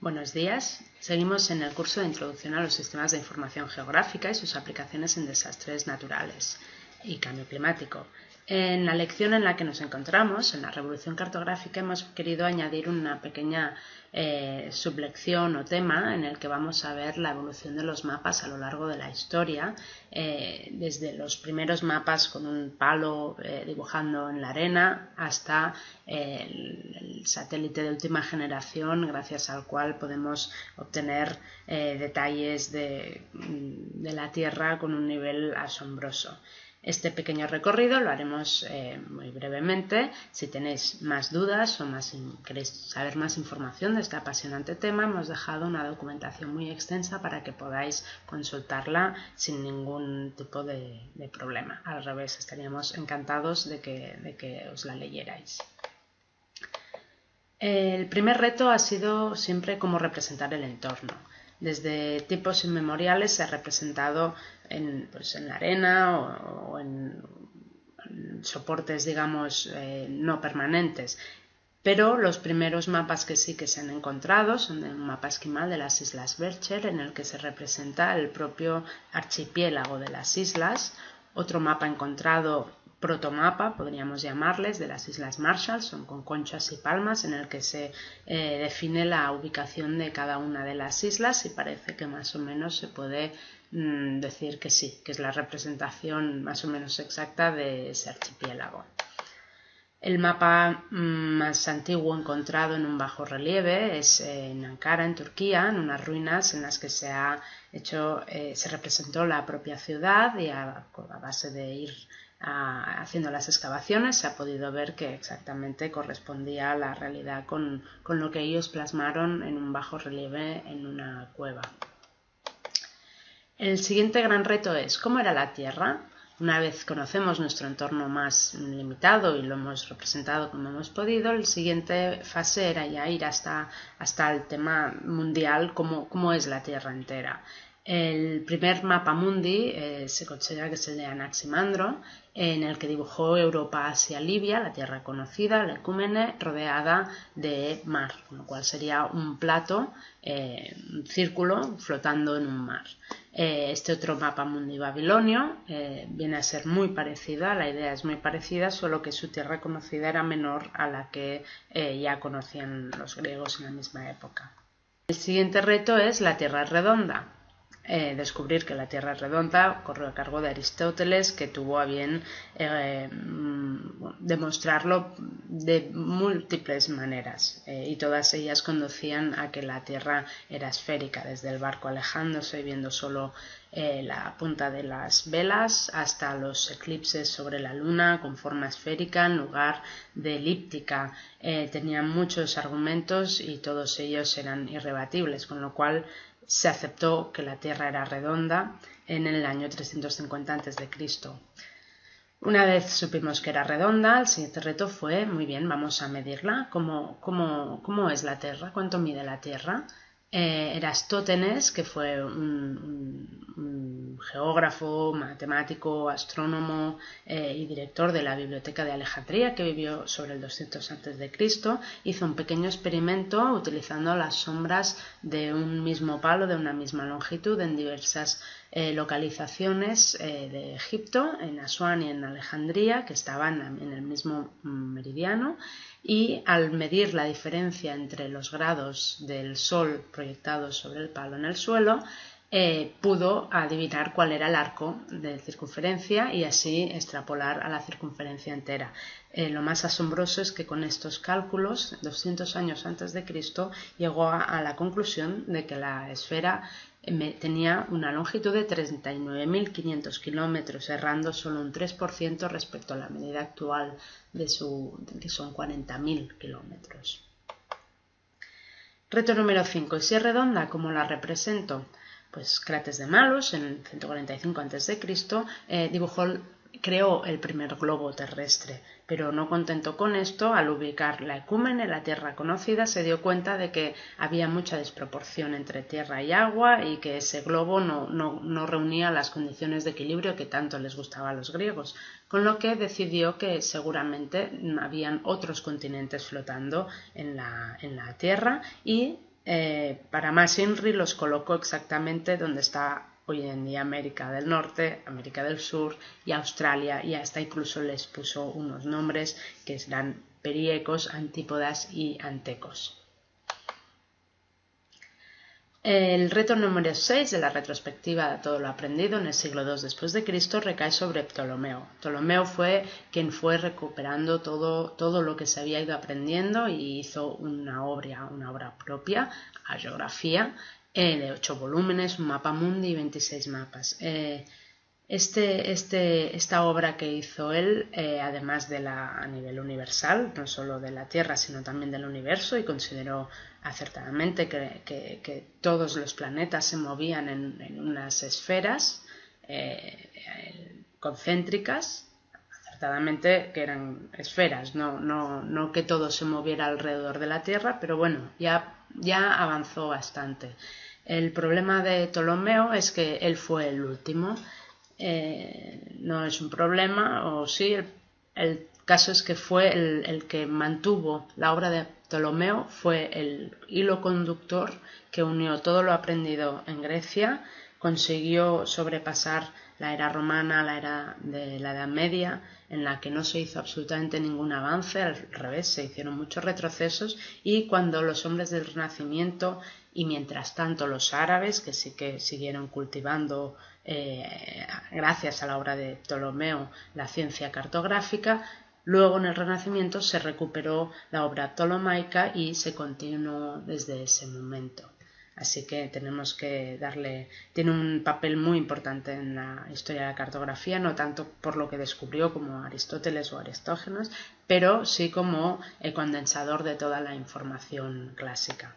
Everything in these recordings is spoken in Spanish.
Buenos días. Seguimos en el curso de Introducción a los Sistemas de Información Geográfica y sus aplicaciones en desastres naturales y cambio climático. En la lección en la que nos encontramos, en la revolución cartográfica, hemos querido añadir una pequeña sublección o tema en el que vamos a ver la evolución de los mapas a lo largo de la historia, desde los primeros mapas con un palo dibujando en la arena hasta el satélite de última generación, gracias al cual podemos obtener detalles de la Tierra con un nivel asombroso. Este pequeño recorrido lo haremos muy brevemente. Si tenéis más dudas o queréis saber más información de este apasionante tema, hemos dejado una documentación muy extensa para que podáis consultarla sin ningún tipo de problema. Al revés, estaríamos encantados de que os la leyerais. El primer reto ha sido siempre cómo representar el entorno. Desde tiempos inmemoriales se ha representado en la arena o en soportes, digamos, no permanentes. Pero los primeros mapas que sí que se han encontrado son un mapa esquimal de las Islas Belcher, en el que se representa el propio archipiélago de las islas. Otro mapa encontrado, protomapa, podríamos llamarles, de las Islas Marshall, son con conchas y palmas, en el que se define la ubicación de cada una de las islas, y parece que más o menos se puede decir que sí, que es la representación más o menos exacta de ese archipiélago. El mapa más antiguo encontrado en un bajo relieve es en Ankara, en Turquía, en unas ruinas en las que se representó la propia ciudad, y a base de ir haciendo las excavaciones se ha podido ver que exactamente correspondía a la realidad con lo que ellos plasmaron en un bajo relieve en una cueva. El siguiente gran reto es ¿cómo era la Tierra? Una vez conocemos nuestro entorno más limitado y lo hemos representado como hemos podido, la siguiente fase era ya ir hasta el tema mundial, cómo es la Tierra entera. El primer mapa mundi se considera que es el de Anaximandro, en el que dibujó Europa, Asia, Libia, la tierra conocida, la Ecúmene, rodeada de mar, con lo cual sería un plato, un círculo flotando en un mar. Este otro mapa mundi babilonio viene a ser muy parecida, la idea es muy parecida, solo que su tierra conocida era menor a la que ya conocían los griegos en la misma época. El siguiente reto es la Tierra redonda. Descubrir que la Tierra es redonda corrió a cargo de Aristóteles, que tuvo a bien demostrarlo de múltiples maneras, y todas ellas conducían a que la Tierra era esférica, desde el barco alejándose y viendo solo la punta de las velas hasta los eclipses sobre la Luna con forma esférica en lugar de elíptica. Tenían muchos argumentos y todos ellos eran irrebatibles, con lo cual se aceptó que la Tierra era redonda en el año 350 a.C. Una vez supimos que era redonda, el siguiente reto fue, muy bien, vamos a medirla. ¿Cómo es la Tierra? ¿Cuánto mide la Tierra? Erastótenes, que fue un geógrafo, matemático, astrónomo y director de la Biblioteca de Alejandría, que vivió sobre el 200 a.C., hizo un pequeño experimento utilizando las sombras de un mismo palo de una misma longitud en diversas localizaciones de Egipto, en Asuán y en Alejandría, que estaban en el mismo meridiano, y al medir la diferencia entre los grados del Sol proyectados sobre el palo en el suelo, pudo adivinar cuál era el arco de circunferencia y así extrapolar a la circunferencia entera. Lo más asombroso es que con estos cálculos, 200 años antes de Cristo, llegó a la conclusión de que la esfera tenía una longitud de 39.500 kilómetros, errando solo un 3% respecto a la medida actual que son 40.000 kilómetros. Reto número 5. ¿Y si es redonda? ¿Cómo la represento? Pues Crates de Malos, en 145 a.C., creó el primer globo terrestre, pero no contento con esto, al ubicar la Ecúmene, la tierra conocida, se dio cuenta de que había mucha desproporción entre tierra y agua y que ese globo no reunía las condiciones de equilibrio que tanto les gustaba a los griegos, con lo que decidió que seguramente habían otros continentes flotando en la tierra, y para más INRI los colocó exactamente donde está hoy en día América del Norte, América del Sur y Australia, y hasta incluso les puso unos nombres que eran Periecos, Antípodas y Antecos. El reto número 6 de la retrospectiva de todo lo aprendido en el siglo II después de Cristo recae sobre Ptolomeo. Ptolomeo fue quien fue recuperando todo lo que se había ido aprendiendo y hizo una obra propia, Hagiografía, de 8 volúmenes, un mapa mundi y 26 mapas. Esta obra que hizo él, además de a nivel universal, no solo de la Tierra, sino también del universo, y consideró acertadamente que todos los planetas se movían en unas esferas concéntricas, acertadamente que eran esferas, no que todo se moviera alrededor de la Tierra, pero bueno, ya avanzó bastante. El problema de Ptolomeo es que él fue el último. No es un problema, o sí, el caso es que fue el que mantuvo la obra de Ptolomeo, fue el hilo conductor que unió todo lo aprendido en Grecia, consiguió sobrepasar la era romana, la era de la Edad Media, en la que no se hizo absolutamente ningún avance, al revés, se hicieron muchos retrocesos, y cuando los hombres del Renacimiento y mientras tanto los árabes, que sí que siguieron cultivando gracias a la obra de Ptolomeo la ciencia cartográfica, luego en el Renacimiento se recuperó la obra ptolomaica y se continuó desde ese momento. Así que tenemos que tiene un papel muy importante en la historia de la cartografía, no tanto por lo que descubrió como Aristóteles o Aristófanes, pero sí como el condensador de toda la información clásica.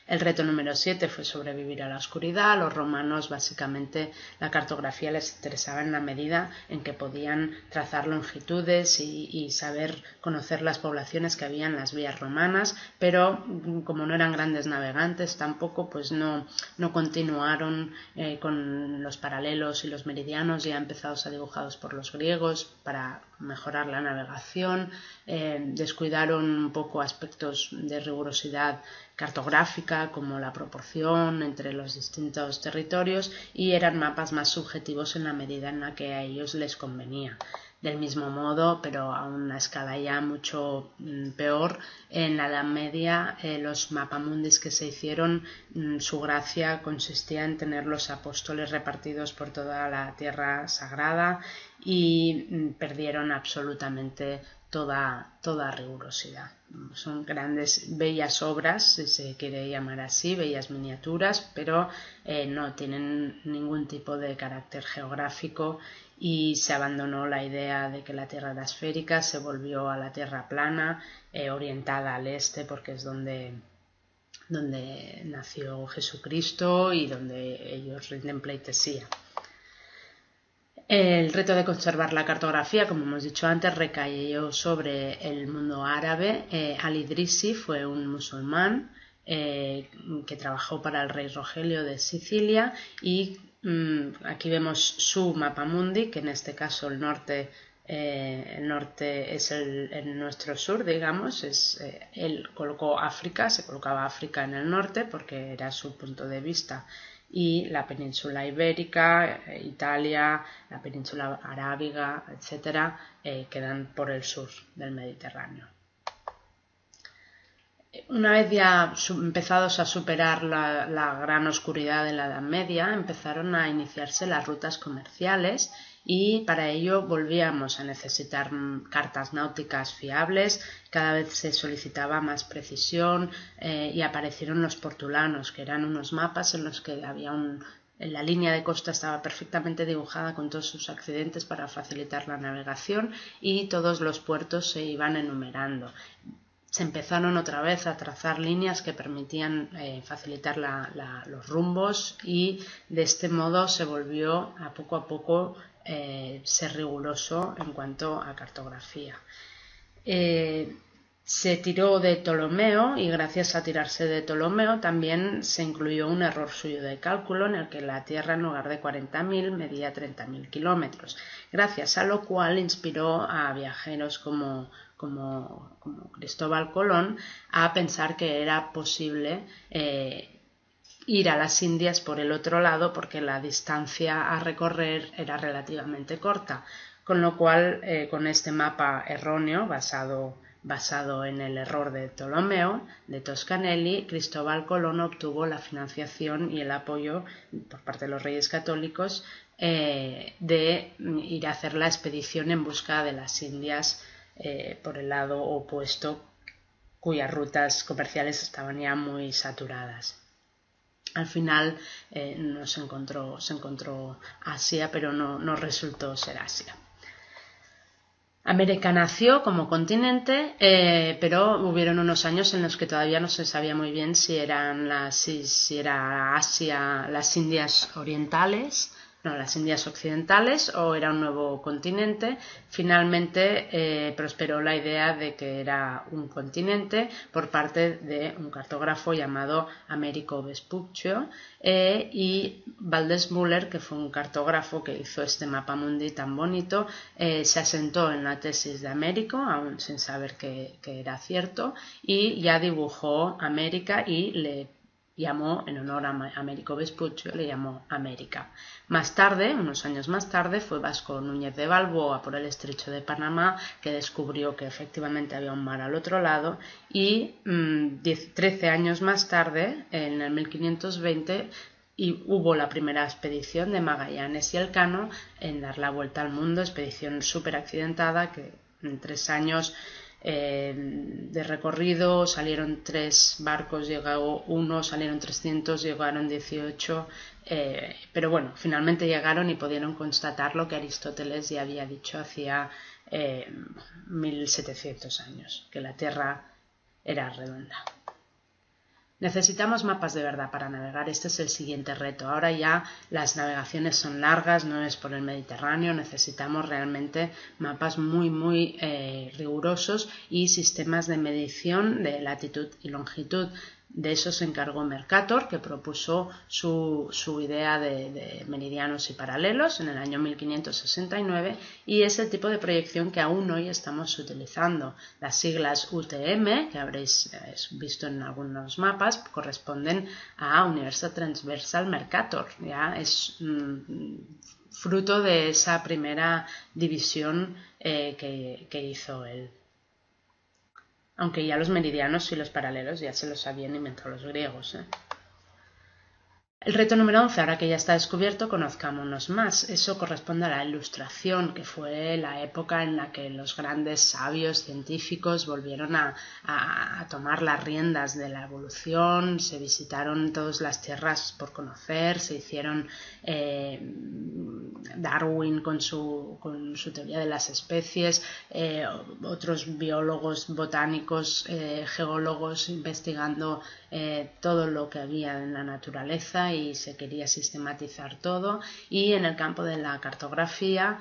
El reto número 7 fue sobrevivir a la oscuridad. A los romanos básicamente la cartografía les interesaba en la medida en que podían trazar longitudes y saber conocer las poblaciones que había en las vías romanas, pero como no eran grandes navegantes tampoco, pues no continuaron con los paralelos y los meridianos ya empezados a dibujados por los griegos para mejorar la navegación. Descuidaron un poco aspectos de rigurosidad cartográfica como la proporción entre los distintos territorios, y eran mapas más subjetivos en la medida en la que a ellos les convenía. Del mismo modo, pero a una escala ya mucho peor, en la Edad Media los mapamundis que se hicieron, su gracia consistía en tener los apóstoles repartidos por toda la tierra sagrada y perdieron absolutamente toda rigurosidad. Son grandes, bellas obras, si se quiere llamar así, bellas miniaturas, pero no tienen ningún tipo de carácter geográfico, y se abandonó la idea de que la Tierra era esférica, se volvió a la Tierra plana, orientada al este, porque es donde nació Jesucristo y donde ellos rinden pleitesía. El reto de conservar la cartografía, como hemos dicho antes, recayó sobre el mundo árabe. Al-Idrisi fue un musulmán que trabajó para el rey Rogelio de Sicilia, y aquí vemos su mapamundi, que en este caso el norte es nuestro sur, digamos. Él colocó África, se colocaba África en el norte porque era su punto de vista, y la península ibérica, Italia, la península arábiga, etcétera, quedan por el sur del Mediterráneo. Una vez ya empezados a superar la gran oscuridad de la Edad Media, empezaron a iniciarse las rutas comerciales, y para ello volvíamos a necesitar cartas náuticas fiables. Cada vez se solicitaba más precisión y aparecieron los portulanos, que eran unos mapas en los que había la línea de costa estaba perfectamente dibujada con todos sus accidentes para facilitar la navegación, y todos los puertos se iban enumerando. Se empezaron otra vez a trazar líneas que permitían facilitar los rumbos, y de este modo se volvió a poco ser riguroso en cuanto a cartografía. Se tiró de Ptolomeo, y gracias a tirarse de Ptolomeo también se incluyó un error suyo de cálculo en el que la Tierra, en lugar de 40.000, medía 30.000 kilómetros, gracias a lo cual inspiró a viajeros como como Cristóbal Colón a pensar que era posible ir a las Indias por el otro lado porque la distancia a recorrer era relativamente corta, con lo cual con este mapa erróneo basado en el error de Ptolomeo, de Toscanelli, Cristóbal Colón obtuvo la financiación y el apoyo por parte de los reyes católicos de ir a hacer la expedición en busca de las Indias por el lado opuesto, cuyas rutas comerciales estaban ya muy saturadas. Al final se encontró Asia, pero no resultó ser Asia. América nació como continente, pero hubieron unos años en los que todavía no se sabía muy bien si era Asia, las Indias orientales, las Indias occidentales o era un nuevo continente. Finalmente prosperó la idea de que era un continente por parte de un cartógrafo llamado Americo Vespuccio y Valdés Müller, que fue un cartógrafo que hizo este mapa mundi tan bonito, se asentó en la tesis de Américo, aún sin saber que era cierto, y ya dibujó América y le llamó, en honor a Américo Vespuccio, le llamó América. Más tarde, unos años más tarde, fue Vasco Núñez de Balboa por el estrecho de Panamá que descubrió que efectivamente había un mar al otro lado y 13 años más tarde, en el 1520, hubo la primera expedición de Magallanes y Elcano en dar la vuelta al mundo, expedición súper accidentada que en 3 años de recorrido salieron 3 barcos, llegó uno, salieron 300, llegaron 18, pero bueno, finalmente llegaron y pudieron constatar lo que Aristóteles ya había dicho hacía 1700 años, que la Tierra era redonda. Necesitamos mapas de verdad para navegar, este es el siguiente reto. Ahora ya las navegaciones son largas, no es por el Mediterráneo, necesitamos realmente mapas muy rigurosos y sistemas de medición de latitud y longitud. De eso se encargó Mercator, que propuso su idea de meridianos y paralelos en el año 1569 y es el tipo de proyección que aún hoy estamos utilizando. Las siglas UTM, que habréis visto en algunos mapas, corresponden a Universal Transversal Mercator. Ya es fruto de esa primera división que hizo él. Aunque ya los meridianos y los paralelos ya se los habían inventado los griegos. El reto número 11, ahora que ya está descubierto, conozcámonos más. Eso corresponde a la Ilustración, que fue la época en la que los grandes sabios científicos volvieron a tomar las riendas de la evolución, se visitaron todas las tierras por conocer, se hicieron Darwin con su teoría de las especies, otros biólogos, botánicos, geólogos investigando todo lo que había en la naturaleza y se quería sistematizar todo, y en el campo de la cartografía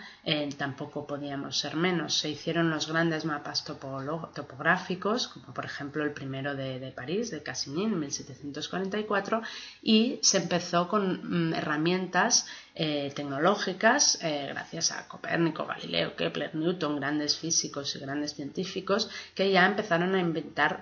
tampoco podíamos ser menos. Se hicieron los grandes mapas topográficos, como por ejemplo el primero de París, de Cassini, en 1744, y se empezó con herramientas tecnológicas, gracias a Copérnico, Galileo, Kepler, Newton, grandes físicos y grandes científicos que ya empezaron a inventar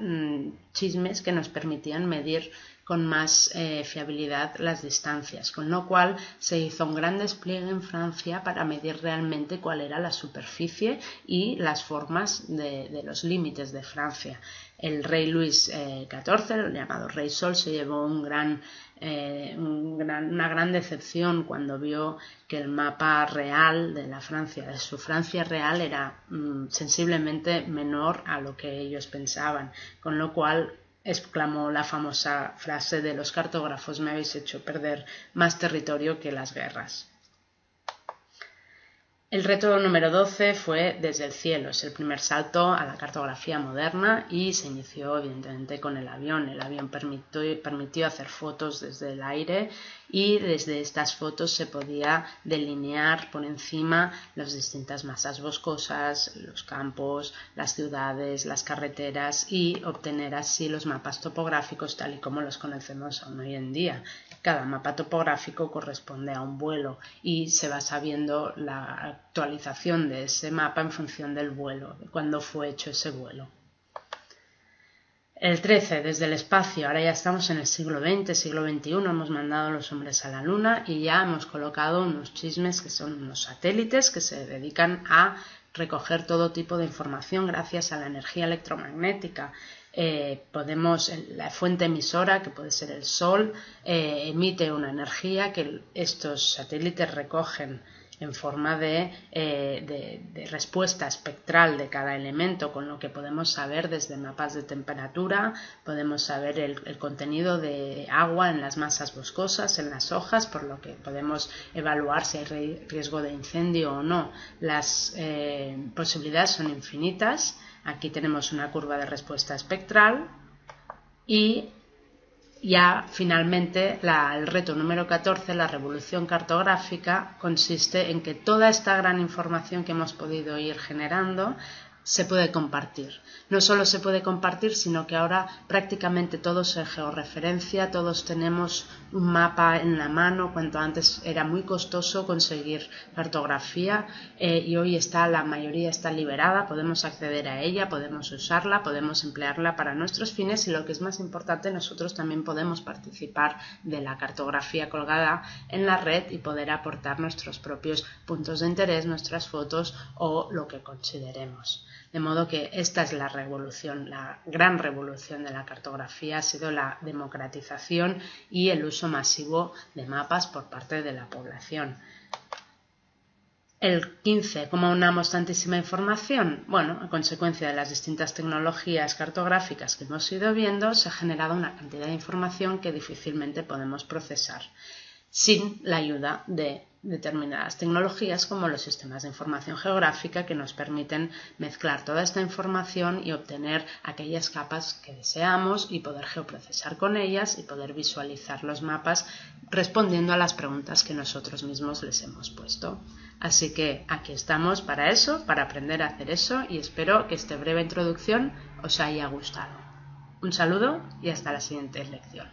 chismes que nos permitían medir con más fiabilidad las distancias, con lo cual se hizo un gran despliegue en Francia para medir realmente cuál era la superficie y las formas de los límites de Francia. El rey Luis XIV, el llamado Rey Sol, se llevó una gran decepción cuando vio que el mapa real de su Francia real era sensiblemente menor a lo que ellos pensaban, con lo cual exclamó la famosa frase de los cartógrafos: me habéis hecho perder más territorio que las guerras. El reto número 12 fue Desde el cielo, es el primer salto a la cartografía moderna y se inició evidentemente con el avión. El avión permitió hacer fotos desde el aire y desde estas fotos se podía delinear por encima las distintas masas boscosas, los campos, las ciudades, las carreteras y obtener así los mapas topográficos tal y como los conocemos aún hoy en día. Cada mapa topográfico corresponde a un vuelo y se va sabiendo la actualización de ese mapa en función del vuelo, de cuándo fue hecho ese vuelo. El 13, desde el espacio, ahora ya estamos en el siglo XX, siglo XXI, hemos mandado a los hombres a la Luna y ya hemos colocado unos chismes que son unos satélites que se dedican a recoger todo tipo de información gracias a la energía electromagnética. La fuente emisora, que puede ser el Sol, emite una energía que estos satélites recogen en forma de respuesta espectral de cada elemento, con lo que podemos saber desde mapas de temperatura, podemos saber el contenido de agua en las masas boscosas, en las hojas, por lo que podemos evaluar si hay riesgo de incendio o no. Las posibilidades son infinitas. Aquí tenemos una curva de respuesta espectral y ya finalmente el reto número 14, la revolución cartográfica, consiste en que toda esta gran información que hemos podido ir generando se puede compartir. No solo se puede compartir, sino que ahora prácticamente todo se georreferencia, todos tenemos un mapa en la mano, cuanto antes era muy costoso conseguir cartografía y hoy la mayoría está liberada, podemos acceder a ella, podemos usarla, podemos emplearla para nuestros fines y lo que es más importante, nosotros también podemos participar de la cartografía colgada en la red y poder aportar nuestros propios puntos de interés, nuestras fotos o lo que consideremos. De modo que esta es la revolución, la gran revolución de la cartografía ha sido la democratización y el uso masivo de mapas por parte de la población. El 15, ¿cómo unamos tantísima información? Bueno, a consecuencia de las distintas tecnologías cartográficas que hemos ido viendo, se ha generado una cantidad de información que difícilmente podemos procesar sin la ayuda de determinadas tecnologías como los sistemas de información geográfica que nos permiten mezclar toda esta información y obtener aquellas capas que deseamos y poder geoprocesar con ellas y poder visualizar los mapas respondiendo a las preguntas que nosotros mismos les hemos puesto. Así que aquí estamos para eso, para aprender a hacer eso y espero que esta breve introducción os haya gustado. Un saludo y hasta la siguiente lección.